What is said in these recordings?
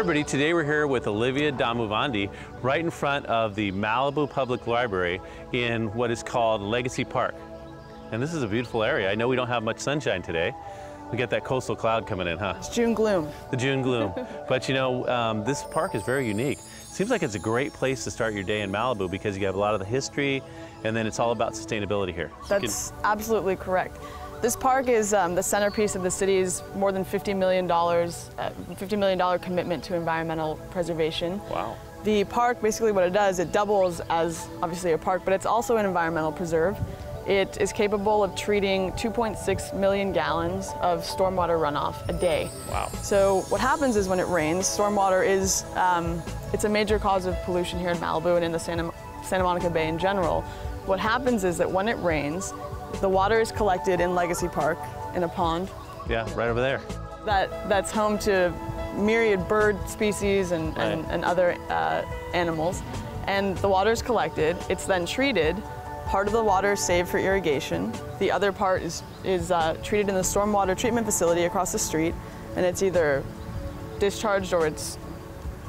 everybody, today we're here with Olivia Damuvandi right in front of the Malibu Public Library in what is called Legacy Park. And this is a beautiful area. I know we don't have much sunshine today. We get that coastal cloud coming in, huh? It's June gloom. The June gloom. But you know, this park is very unique. Seems like it's a great place to start your day in Malibu because you have a lot of the history and then it's all about sustainability here. So That's absolutely correct. This park is the centerpiece of the city's more than $50 million commitment to environmental preservation. Wow. The park, basically what it does, it doubles as obviously a park, but it's also an environmental preserve. It is capable of treating 2.6 million gallons of stormwater runoff a day. Wow. So what happens is when it rains, stormwater is, it's a major cause of pollution here in Malibu and in the Santa Monica Bay in general. What happens is that when it rains, the water is collected in Legacy Park in a pond. Yeah, right over there. That's home to myriad bird species and other animals. And the water is collected, it's then treated. Part of the water is saved for irrigation. The other part is treated in the stormwater treatment facility across the street. And it's either discharged or it's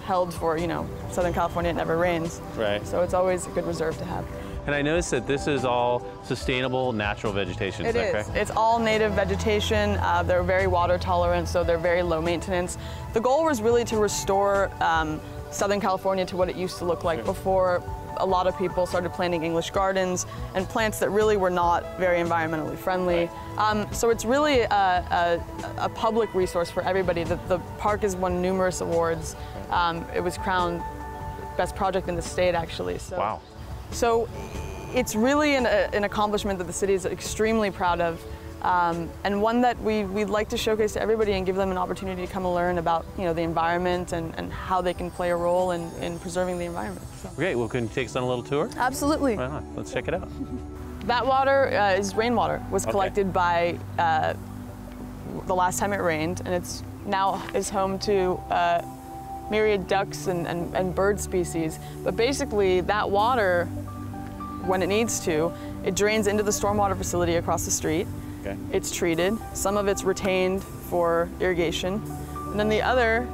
held for, you know, Southern California, it never rains. Right. So it's always a good reserve to have. And I noticed that this is all sustainable natural vegetation, is that correct? It's all native vegetation. They're very water tolerant, so they're very low maintenance. The goal was really to restore Southern California to what it used to look like before a lot of people started planting English gardens and plants that really were not very environmentally friendly. So it's really a public resource for everybody. The park has won numerous awards. It was crowned best project in the state, actually. So. Wow. So it's really an accomplishment that the city is extremely proud of, and one that we'd like to showcase to everybody and give them an opportunity to come and learn about, you know, the environment and how they can play a role in preserving the environment. So. Great, well, can you take us on a little tour? Absolutely. Right on, let's check it out. That water is rainwater, was collected by the last time it rained, and it's now is home to myriad ducks and bird species. But basically that water, when it needs to, it drains into the stormwater facility across the street. Okay. It's treated. Some of it's retained for irrigation. And then the other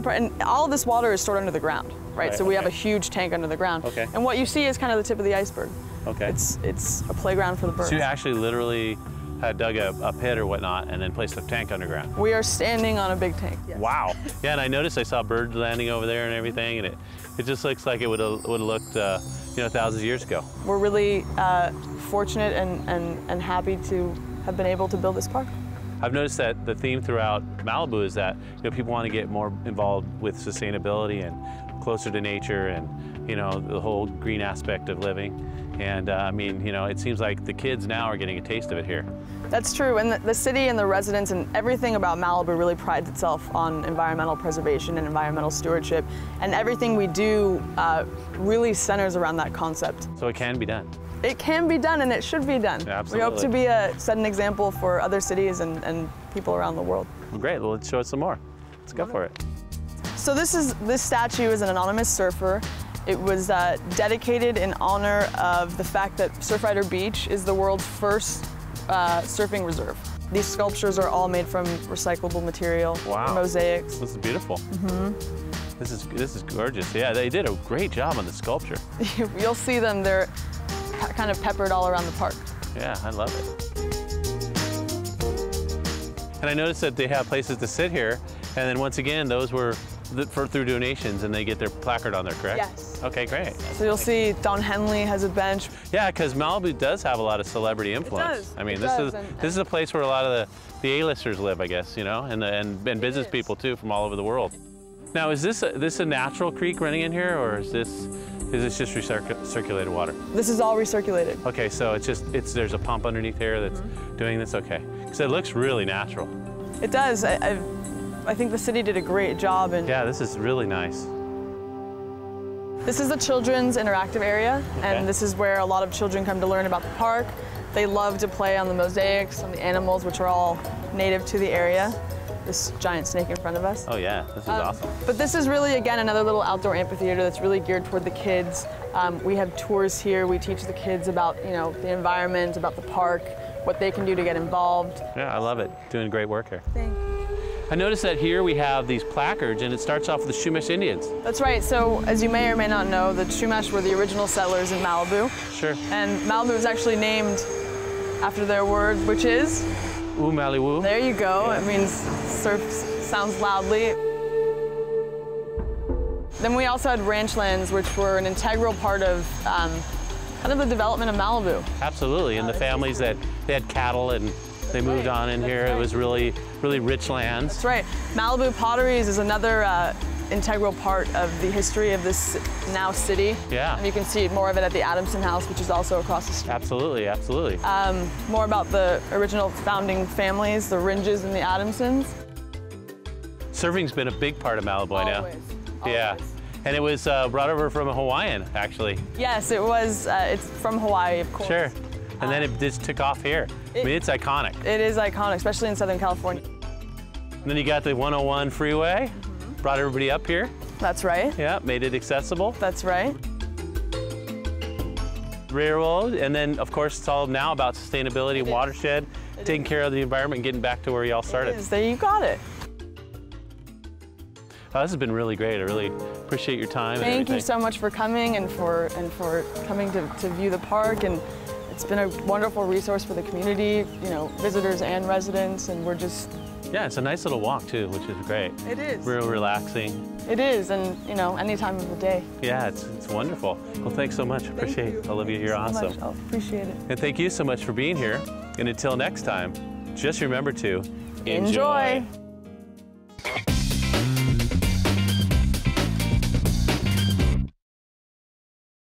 part, and all of this water is stored under the ground, right? So we have a huge tank under the ground. Okay. And what you see is kind of the tip of the iceberg. Okay. It's a playground for the birds. So you actually literally had dug a pit or whatnot and then placed a tank underground. We are standing on a big tank. Yes. Wow. Yeah, and I noticed I saw birds landing over there and everything, and it just looks like it would have looked, you know, thousands of years ago. We're really fortunate and happy to have been able to build this park. I've noticed that the theme throughout Malibu is that, you know, people want to get more involved with sustainability and closer to nature and, you know, the whole green aspect of living. And I mean, you know, it seems like the kids now are getting a taste of it here. That's true, and the city and the residents and everything about Malibu really prides itself on environmental preservation and environmental stewardship, and everything we do really centers around that concept. So it can be done. It can be done, and it should be done. Absolutely. We hope to set an example for other cities and people around the world. Well, great, well, let's show us some more. Let's go for it. So this statue is an anonymous surfer. It was dedicated in honor of the fact that Surfrider Beach is the world's first surfing reserve. These sculptures are all made from recyclable material. Wow. Mosaics. This is beautiful. Mm-hmm. This is gorgeous. Yeah, they did a great job on the sculpture. You'll see them. They're kind of peppered all around the park. Yeah, I love it. And I noticed that they have places to sit here, and then once again, those were through donations, and they get their placard on there, correct? Yes. Okay, great. So you'll see Don Henley has a bench. Yeah, because Malibu does have a lot of celebrity influence. It does. I mean, this is a place where a lot of the A-listers live, I guess, you know, and business people too from all over the world. Now, is this a natural creek running in here, or is this just recirculated water? This is all recirculated. Okay, so there's a pump underneath here that's doing this. Okay, because it looks really natural. It does. I think the city did a great job. Yeah, this is really nice. This is the children's interactive area, and this is where a lot of children come to learn about the park. They love to play on the mosaics, on the animals, which are all native to the area. This giant snake in front of us. Oh yeah, this is awesome. But this is really, again, another little outdoor amphitheater that's really geared toward the kids. We have tours here. We teach the kids about, you know, the environment, about the park, what they can do to get involved. Yeah, I love it. Doing great work here. Thank you. I noticed that here we have these placards, and it starts off with the Chumash Indians. That's right. So, as you may or may not know, the Chumash were the original settlers in Malibu. Sure. And Malibu is actually named after their word, which is? Malibu. There you go. Yeah. It means surf sounds loudly. Then we also had ranch lands, which were an integral part of kind of the development of Malibu. Absolutely, and the families that they had cattle and they moved on in here. It was really, really rich lands. That's right. Malibu Potteries is another integral part of the history of this now city. Yeah. And you can see more of it at the Adamson House, which is also across the street. Absolutely, absolutely. More about the original founding families, the Ringes and the Adamsons. Surfing's been a big part of Malibu, I know. Always. Yeah. Always. And it was brought over from a Hawaiian, actually. Yes, it was. It's from Hawaii, of course. Sure. And then it just took off here. I mean, it's iconic. It is iconic, especially in Southern California. And then you got the 101 freeway, brought everybody up here. That's right. Yeah, made it accessible. That's right. Railroad, and then of course it's all now about sustainability and watershed, taking care of the environment and getting back to where y'all started. It is. There you got it. This has been really great. I really appreciate your time. Thank you so much for coming and for coming to view the park, and it's been a wonderful resource for the community, you know, visitors and residents, and we're just... Yeah, it's a nice little walk too, which is great. It is. Real relaxing. It is, and you know, any time of the day. Yeah, it's wonderful. Well, thanks so much. Appreciate it. Olivia, you're awesome. I appreciate it. And thank you so much for being here. And until next time, just remember to Enjoy.